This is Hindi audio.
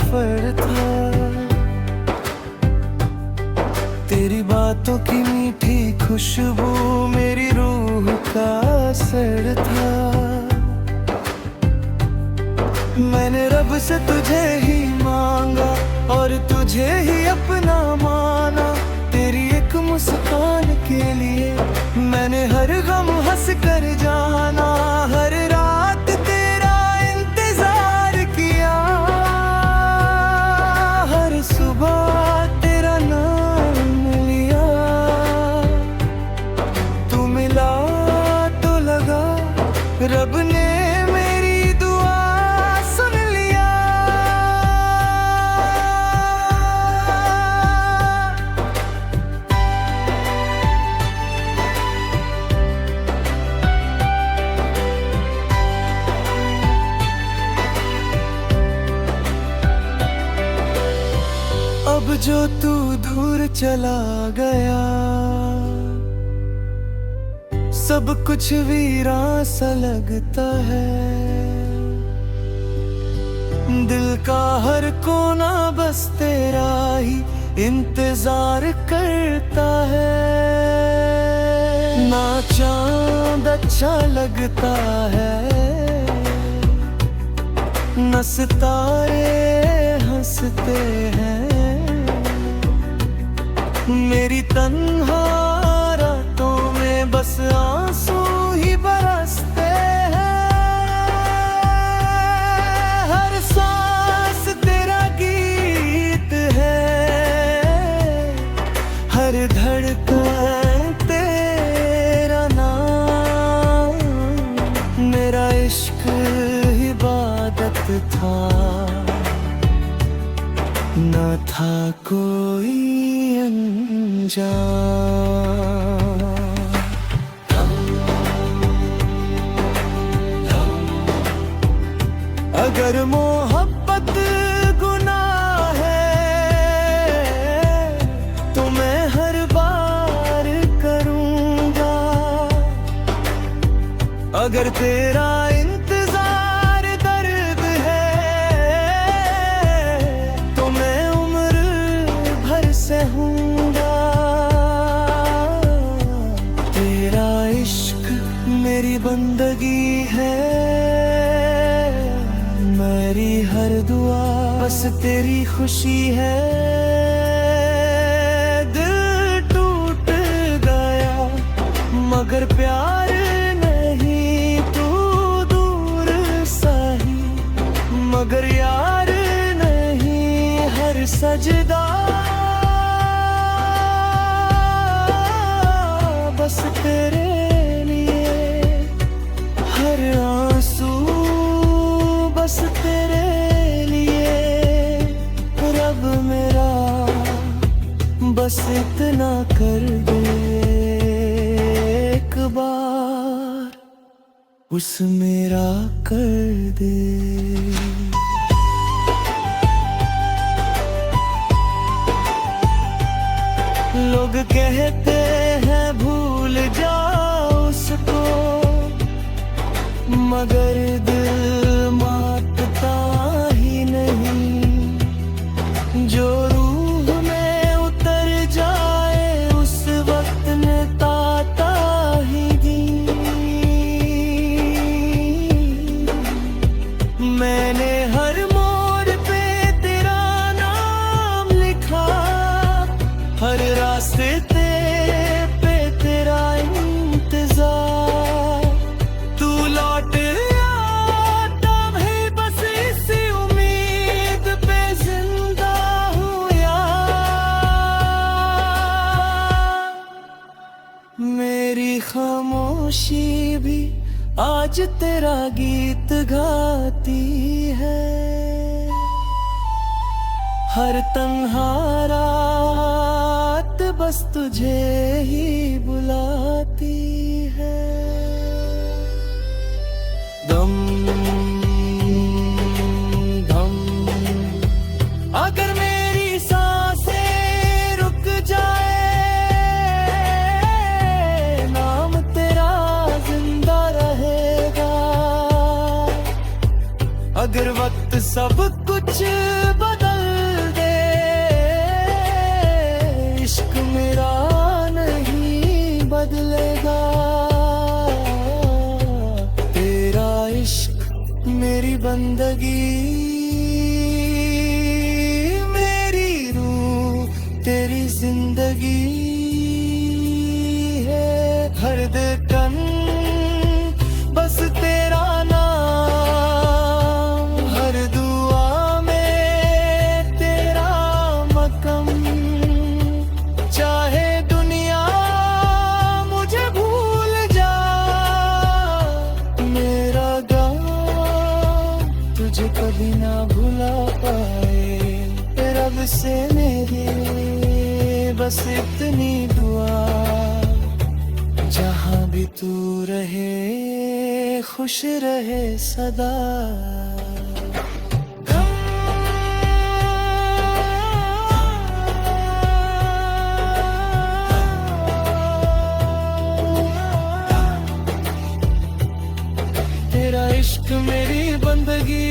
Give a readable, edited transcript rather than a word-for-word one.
सफर था। तेरी बातों की मीठी खुशबू मेरी रूह का असर था। मैंने रब से तुझे ही मांगा और तुझे ही अपना माना। तेरी एक मुस्कान के लिए मैंने हर गम हंस कर जाना। हर रात तेरा इंतजार किया, हर सुबह तेरा नाम लिया। तू मिला तो लगा रब ने मेरी दुआ सुन लिया। अब जो तू दूर चला गया, सब कुछ वीरान सा लगता है। दिल का हर कोना बस तेरा ही इंतजार करता है। ना चांद अच्छा लगता है, न सितारे हंसते हैं। मेरी तन्हा रातों में बस आंसू ही बरसते हैं। हर सांस तेरा गीत है, हर धड़कन तेरा नाम। मेरा इश्क इबादत था, न था कोई अनजान। अगर मोहब्बत गुनाह है तो मैं हर बार करूँगा। अगर तेरा इंतजार दर्द है तो मैं उम्र भर सहूँगा। तेरा इश्क मेरी बंदगी है, मेरी हर दुआ बस तेरी खुशी है। दिल टूट गया मगर प्यार नहीं, तू दूर सही मगर यार नहीं। हर सजदा बस तेरे लिए, हर आंसू बस तेरे लिए। रब मेरा बस इतना कर दे एक बार, उस मेरा कर दे। लोग कहते हैं भूल जाओ उसको, मगर दिल मानता ही नहीं। जो रूह में उतर जाए उस वक्त ने ताता ही दी। मैंने हर मोड़ पे तेरा नाम लिखा, हर रास्ते पे तेरा इंतजार। तू लौट आता है बस इसी उम्मीद पे जिंदा हूँ यार। मेरी खामोशी भी आज तेरा गीत गाती है। हर तन्हा रात बस तुझे ही बुलाती है। दम दम अगर मेरी सांसें रुक जाए, नाम तेरा जिंदा रहेगा। अगर वक्त सब कुछ मेरा नहीं बदलेगा। तेरा इश्क मेरी बंदगी, मेरी रूह तेरी जिंदगी है। हर धड़कन बस तेरा नाम, हर दुआ में तेरा मकम। चाहे दुनिया मुझे भूल जा, मेरा गाँव तुझे कभी ना भुला पाए। रब से मेरी बस इतनी दुआ, जहाँ भी तू रहे खुश रहे सदा। तेरा इश्क मेरी बंदगी,